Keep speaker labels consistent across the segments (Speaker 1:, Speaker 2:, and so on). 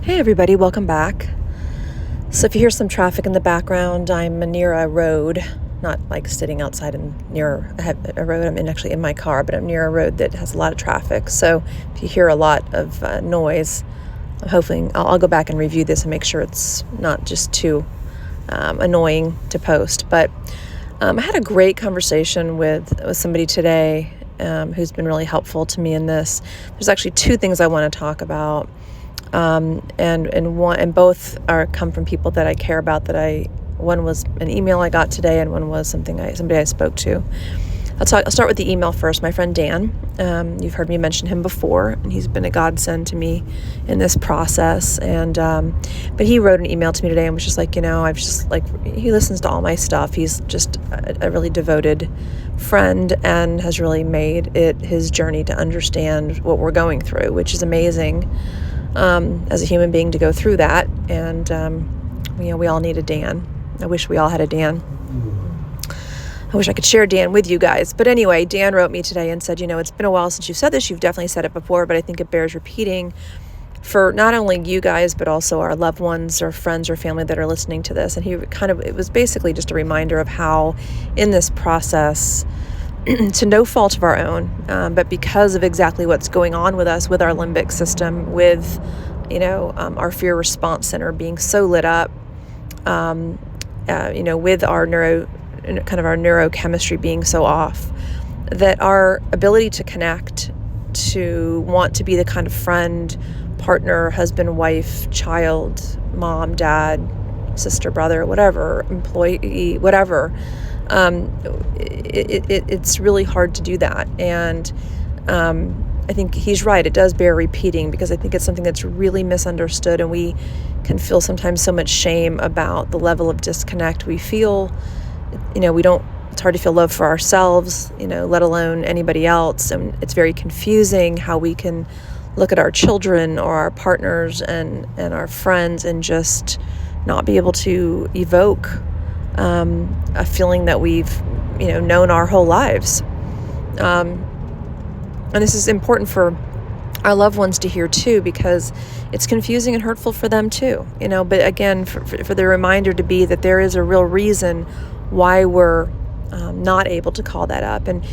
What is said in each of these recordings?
Speaker 1: Hey everybody, welcome back. So if you hear some traffic in the background, I'm near a road, not like sitting outside and near a road. I'm actually in my car, but I'm near a road that has a lot of traffic. So if you hear a lot of noise, hopefully I'll go back and review this and make sure it's not just too annoying to post. But I had a great conversation with somebody today who's been really helpful to me in this. There's actually two things I want to talk about. And both come from people that I care about. One was an email I got today, and one was somebody I spoke to. I'll start with the email first. My friend Dan, you've heard me mention him before, and he's been a godsend to me in this process. And but he wrote an email to me today and was just like, he listens to all my stuff. He's just a really devoted friend and has really made it his journey to understand what we're going through, which is amazing. As a human being to go through that. And, we all need a Dan. I wish we all had a Dan. I wish I could share Dan with you guys. But anyway, Dan wrote me today and said, it's been a while since you've said this. You've definitely said it before, but I think it bears repeating for not only you guys, but also our loved ones or friends or family that are listening to this. And it was basically just a reminder of how in this process, to no fault of our own, but because of exactly what's going on with us, with our limbic system, with, our fear response center being so lit up, with our neurochemistry being so off, that our ability to connect, to want to be the kind of friend, partner, husband, wife, child, mom, dad, sister, brother, whatever, employee, whatever, it's really hard to do that. And I think he's right. It does bear repeating because I think it's something that's really misunderstood, and we can feel sometimes so much shame about the level of disconnect we feel. It's hard to feel love for ourselves, let alone anybody else. And it's very confusing how we can look at our children or our partners and our friends and just not be able to evoke a feeling that we've, known our whole lives. And this is important for our loved ones to hear too, because it's confusing and hurtful for them too, but again, for the reminder to be that there is a real reason why we're not able to call that up. And,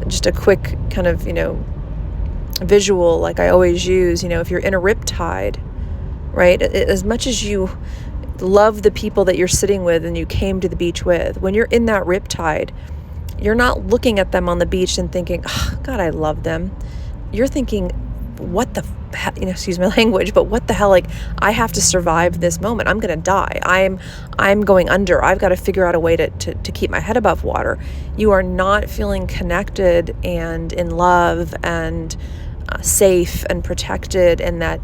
Speaker 1: just a quick kind of, visual, like I always use, if you're in a riptide, right, as much as you love the people that you're sitting with and you came to the beach with, when you're in that riptide, you're not looking at them on the beach and thinking, oh, God, I love them. You're thinking, what the hell, excuse my language, but what the hell, like, I have to survive this moment. I'm going to die. I'm going under. I've got to figure out a way to keep my head above water. You are not feeling connected and in love and safe and protected, and that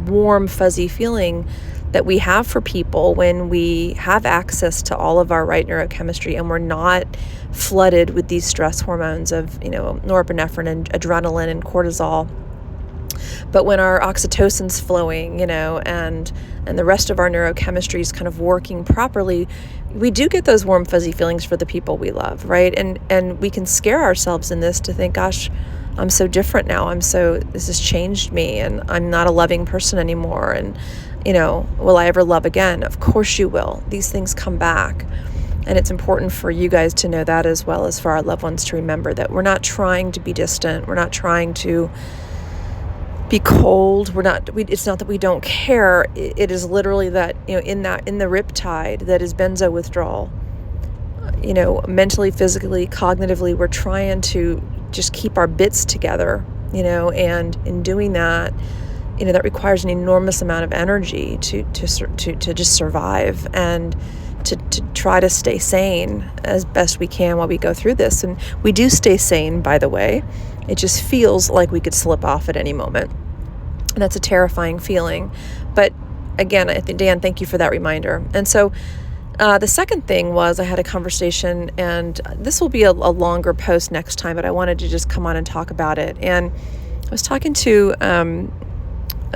Speaker 1: warm, fuzzy feeling that we have for people when we have access to all of our right neurochemistry and we're not flooded with these stress hormones of, norepinephrine and adrenaline and cortisol. But when our oxytocin's flowing, and the rest of our neurochemistry is kind of working properly, we do get those warm, fuzzy feelings for the people we love, right? And we can scare ourselves in this to think, gosh, I'm so different now. This has changed me, and I'm not a loving person anymore. And, will I ever love again? Of course you will. These things come back. And it's important for you guys to know that, as well as for our loved ones to remember that we're not trying to be distant. We're not trying to be cold. It's not that we don't care. It is literally that, in the riptide that is benzo withdrawal, mentally, physically, cognitively, we're trying to just keep our bits together, and in doing that, that requires an enormous amount of energy to just survive and to try to stay sane as best we can while we go through this. And we do stay sane, by the way. It just feels like we could slip off at any moment. And that's a terrifying feeling. But again, I think, Dan, thank you for that reminder. And so the second thing was I had a conversation, and this will be a longer post next time, but I wanted to just come on and talk about it. And I was talking to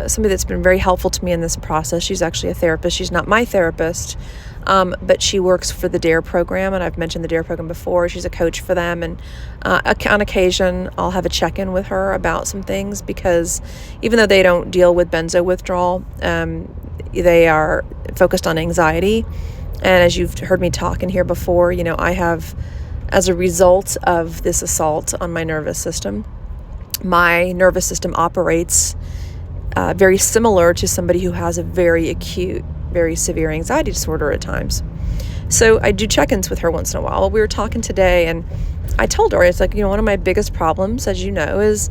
Speaker 1: somebody that's been very helpful to me in this process. She's actually a therapist. She's not my therapist, But she works for the DARE program, and I've mentioned the DARE program before. She's a coach for them, and on occasion I'll have a check-in with her about some things, because even though they don't deal with benzo withdrawal, they are focused on anxiety. And as you've heard me talk in here before, I have, as a result of this assault on my nervous system operates very similar to somebody who has a very acute, very severe anxiety disorder at times. So I do check-ins with her once in a while. We were talking today, and I told her, it's like, one of my biggest problems, as you know, is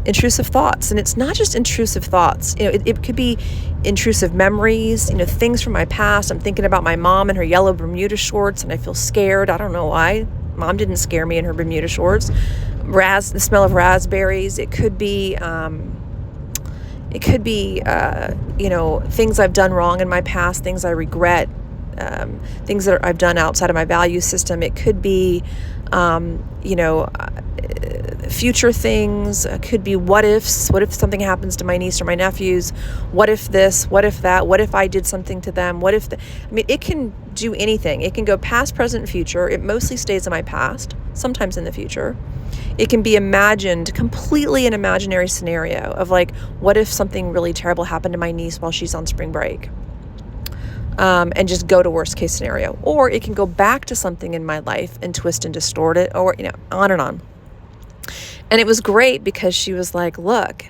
Speaker 1: intrusive thoughts. And it's not just intrusive thoughts. It could be intrusive memories, things from my past. I'm thinking about my mom in her yellow Bermuda shorts, and I feel scared. I don't know why. Mom didn't scare me in her Bermuda shorts. The smell of raspberries. It could be things I've done wrong in my past, things I regret, things that I've done outside of my value system. It could be, future things. It could be what ifs. What if something happens to my niece or my nephews? What if this? What if that? What if I did something to them? What if it can do anything. It can go past, present, future. It mostly stays in my past, sometimes in the future. It can be imagined, completely an imaginary scenario of like, what if something really terrible happened to my niece while she's on spring break? And just go to worst case scenario. Or it can go back to something in my life and twist and distort it, or, on and on. And it was great because she was like, look,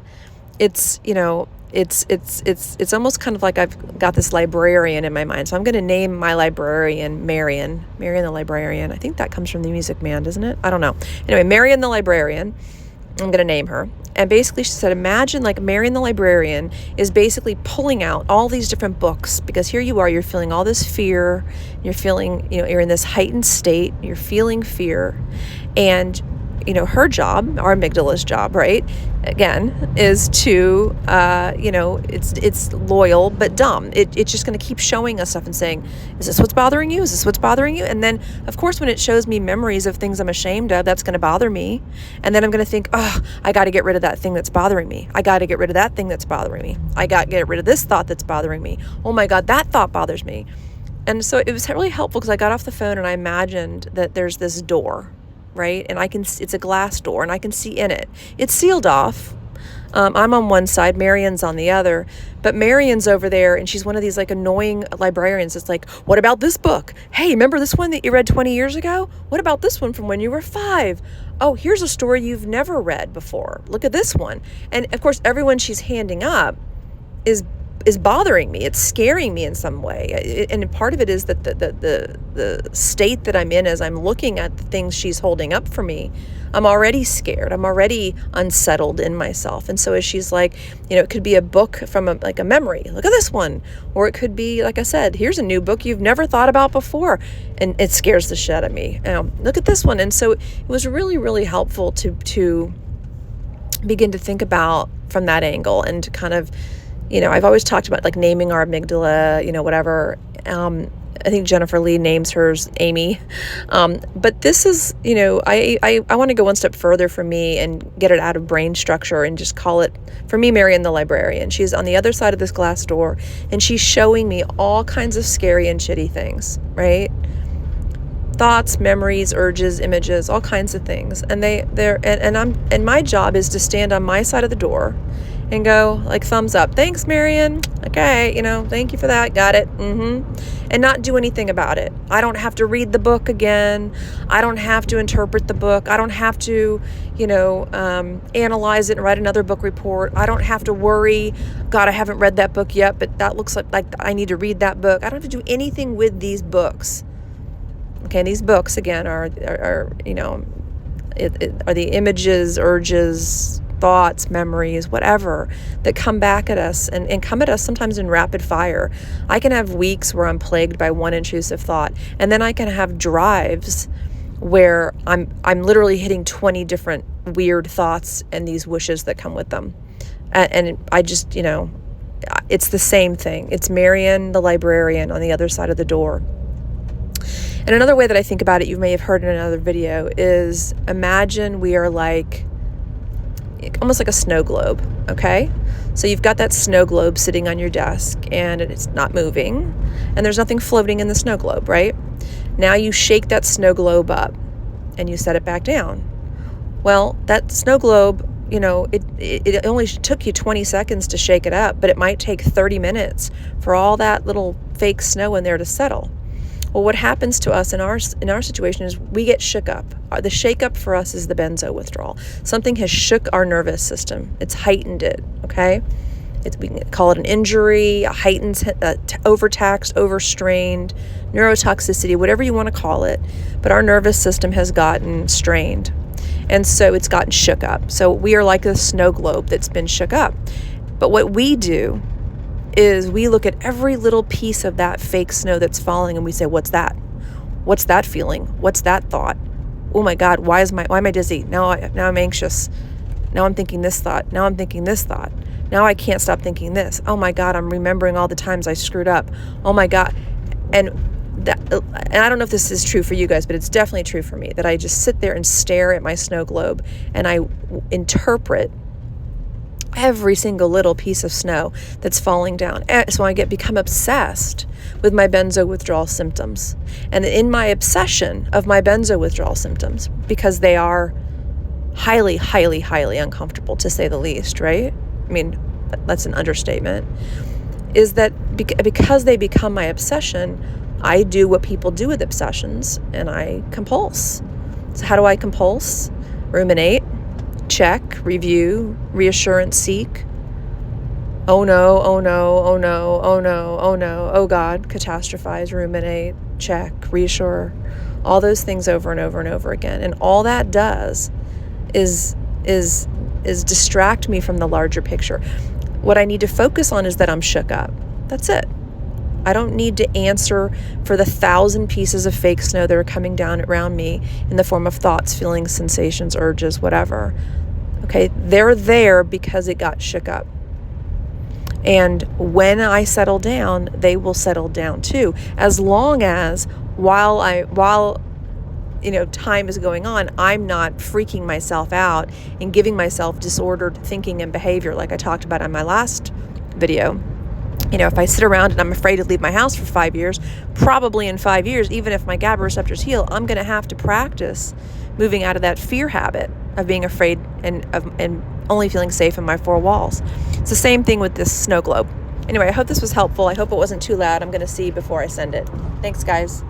Speaker 1: it's almost kind of like I've got this librarian in my mind. So I'm going to name my librarian Marian the Librarian. I think that comes from the Music Man, doesn't it? I don't know. Anyway, Marian the Librarian, I'm going to name her. And basically she said, imagine like Marian the Librarian is basically pulling out all these different books, because here you are, you're feeling all this fear. You're feeling, you're in this heightened state. You're feeling fear. And her job, our amygdala's job, right, again, is to, it's loyal but dumb. It's just going to keep showing us stuff and saying, is this what's bothering you? Is this what's bothering you? And then, of course, when it shows me memories of things I'm ashamed of, that's going to bother me. And then I'm going to think, oh, I got to get rid of that thing that's bothering me. I got to get rid of that thing that's bothering me. I got to get rid of this thought that's bothering me. Oh my God, that thought bothers me. And so it was really helpful, because I got off the phone and I imagined that there's this door, right? And it's a glass door, and I can see in it. It's sealed off. I'm on one side, Marian's on the other, but Marian's over there, and she's one of these like annoying librarians. It's like, what about this book? Hey, remember this one that you read 20 years ago? What about this one from when you were 5? Oh, here's a story you've never read before. Look at this one. And of course, everyone she's handing up is bothering me. It's scaring me in some way. And part of it is that the state that I'm in as I'm looking at the things she's holding up for me, I'm already scared. I'm already unsettled in myself. And so as she's like, it could be a book from a memory. Look at this one. Or it could be, like I said, here's a new book you've never thought about before. And it scares the shit out of me. Look at this one. And so it was really, really helpful to begin to think about from that angle, and to kind of, I've always talked about like naming our amygdala, whatever. I think Jennifer Lee names hers Amy. But this is, I want to go one step further for me and get it out of brain structure and just call it, for me, Marian the Librarian. She's on the other side of this glass door, and she's showing me all kinds of scary and shitty things, right? Thoughts, memories, urges, images, all kinds of things. And and my job is to stand on my side of the door and go like, thumbs up. Thanks, Marian. Okay, thank you for that. Got it. And not do anything about it. I don't have to read the book again. I don't have to interpret the book. I don't have to, analyze it and write another book report. I don't have to worry, God, I haven't read that book yet, but that looks like I need to read that book. I don't have to do anything with these books. Okay, these books, again, are the images, urges, thoughts, memories, whatever, that come back at us and come at us sometimes in rapid fire. I can have weeks where I'm plagued by one intrusive thought, and then I can have drives where I'm literally hitting 20 different weird thoughts and these wishes that come with them. And I just, it's the same thing. It's Marian the Librarian on the other side of the door. And another way that I think about it, you may have heard in another video, is imagine we are like, almost like a snow globe, okay? So you've got that snow globe sitting on your desk and it's not moving and there's nothing floating in the snow globe, right? Now you shake that snow globe up and you set it back down. Well, that snow globe, it only took you 20 seconds to shake it up, but it might take 30 minutes for all that little fake snow in there to settle. Well, what happens to us in our situation is we get shook up. The shake up for us is the benzo withdrawal. Something has shook our nervous system. It's heightened it, okay? We can call it an injury, a heightened, overtaxed, overstrained, neurotoxicity, whatever you want to call it. But our nervous system has gotten strained. And so it's gotten shook up. So we are like a snow globe that's been shook up. But what we do is we look at every little piece of that fake snow that's falling and we say, what's that? What's that feeling? What's that thought? Oh my God, why am I dizzy? Now I'm anxious. Now I'm thinking this thought. Now I'm thinking this thought. Now I can't stop thinking this. Oh my God, I'm remembering all the times I screwed up. Oh my God. And I don't know if this is true for you guys, but it's definitely true for me, that I just sit there and stare at my snow globe and I interpret every single little piece of snow that's falling down. So I become obsessed with my benzo withdrawal symptoms. And in my obsession of my benzo withdrawal symptoms, because they are highly, highly, highly uncomfortable, to say the least, right? I mean, that's an understatement. Is that because they become my obsession, I do what people do with obsessions, and I compulse. So how do I compulse? Ruminate, check, review, reassurance seek. Oh no, oh no, oh no, oh no, oh no, oh God, catastrophize, ruminate, check, reassure. All those things over and over and over again. And all that does is distract me from the larger picture. What I need to focus on is that I'm shook up. That's it. I don't need to answer for the 1,000 pieces of fake snow that are coming down around me in the form of thoughts, feelings, sensations, urges, whatever. Okay, they're there because it got shook up. And when I settle down, they will settle down too. As long as while time is going on, I'm not freaking myself out and giving myself disordered thinking and behavior like I talked about in my last video. If I sit around and I'm afraid to leave my house for 5 years, probably in 5 years, even if my GABA receptors heal, I'm going to have to practice moving out of that fear habit of being afraid and only feeling safe in my four walls. It's the same thing with this snow globe. Anyway, I hope this was helpful. I hope it wasn't too loud. I'm going to see before I send it. Thanks, guys.